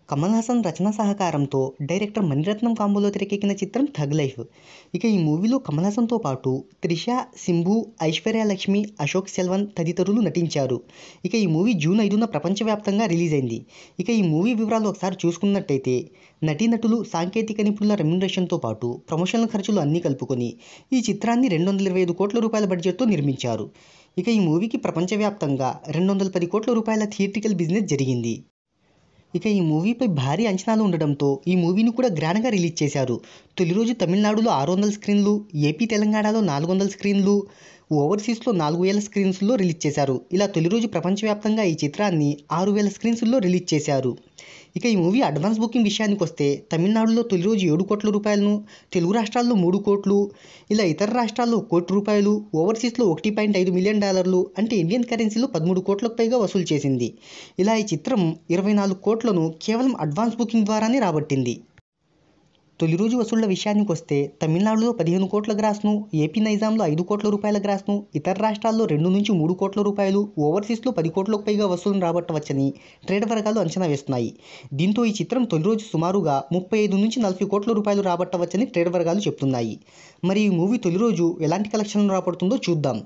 కమల్ హాసన్ రచనా సహకారంతో డైరెక్టర్ మణిరత్నం కాంబోలో తెరకెక్కిన చిత్రం థగ్ లైఫ్. ఇక ఈ మూవీలో కమల్ హాసన్తో పాటు త్రిష, సింబు, ఐశ్వర్య లక్ష్మి, అశోక్ సెల్వన్ తదితరులు నటించారు. ఇక ఈ మూవీ జూన్ 5న ప్రపంచవ్యాప్తంగా రిలీజ్ అయింది. ఇక ఈ మూవీ వివరాలు ఒకసారి చూసుకున్నట్టయితే నటీనటులు, సాంకేతిక నిపుణుల రెమ్యునరేషన్తో పాటు ప్రమోషనల్ ఖర్చులు అన్నీ కలుపుకొని ఈ చిత్రాన్ని 225 కోట్ల రూపాయల బడ్జెట్తో నిర్మించారు. ఇక ఈ మూవీకి ప్రపంచవ్యాప్తంగా 210 కోట్ల రూపాయల థియేట్రికల్ బిజినెస్ జరిగింది. ఇక ఈ మూవీపై భారీ అంచనాలు ఉండడంతో ఈ మూవీని కూడా గ్రాండ్గా రిలీజ్ చేశారు. తొలి రోజు తమిళనాడులో 600 స్క్రీన్లు, ఏపీ, తెలంగాణలో 400 స్క్రీన్లు, ఓవర్సీస్లో 4000 స్క్రీన్స్లో రిలీజ్ చేశారు. ఇలా తొలి రోజు ప్రపంచవ్యాప్తంగా ఈ చిత్రాన్ని 6000 స్క్రీన్స్లో రిలీజ్ చేశారు. ఇక ఈ మూవీ అడ్వాన్స్ బుకింగ్ విషయానికి వస్తే తమిళనాడులో తొలి రోజు 7 కోట్ల రూపాయలను, తెలుగు రాష్ట్రాల్లో 3 కోట్లు, ఇలా ఇతర రాష్ట్రాల్లో 1 కోటి రూపాయలు, ఓవర్సీస్లో $1.5 మిలియన్ అంటే ఇండియన్ కరెన్సీలో 13 కోట్లకు పైగా వసూలు చేసింది. ఇలా ఈ చిత్రం 24 కోట్లను కేవలం అడ్వాన్స్ బుకింగ్ ద్వారానే రాబట్టింది. తొలి రోజు వసూళ్ల విషయానికి వస్తే తమిళనాడులో 15 కోట్ల గ్రాస్ను, ఏపీ నైజాంలో 5 కోట్ల రూపాయల గ్రాస్ను, ఇతర రాష్ట్రాల్లో 2 నుంచి 3 కోట్ల రూపాయలు, ఓవర్సీస్లో 10 కోట్లకు పైగా వసూలును రాబట్టవచ్చని ట్రేడ్ వర్గాలు అంచనా వేస్తున్నాయి. దీంతో ఈ చిత్రం తొలి రోజు సుమారుగా 35 నుంచి 40 కోట్ల రూపాయలు రాబట్టవచ్చని ట్రేడ్ వర్గాలు చెప్తున్నాయి. మరి ఈ మూవీ తొలి రోజు ఎలాంటి కలెక్షన్లు రాబడుతుందో చూద్దాం.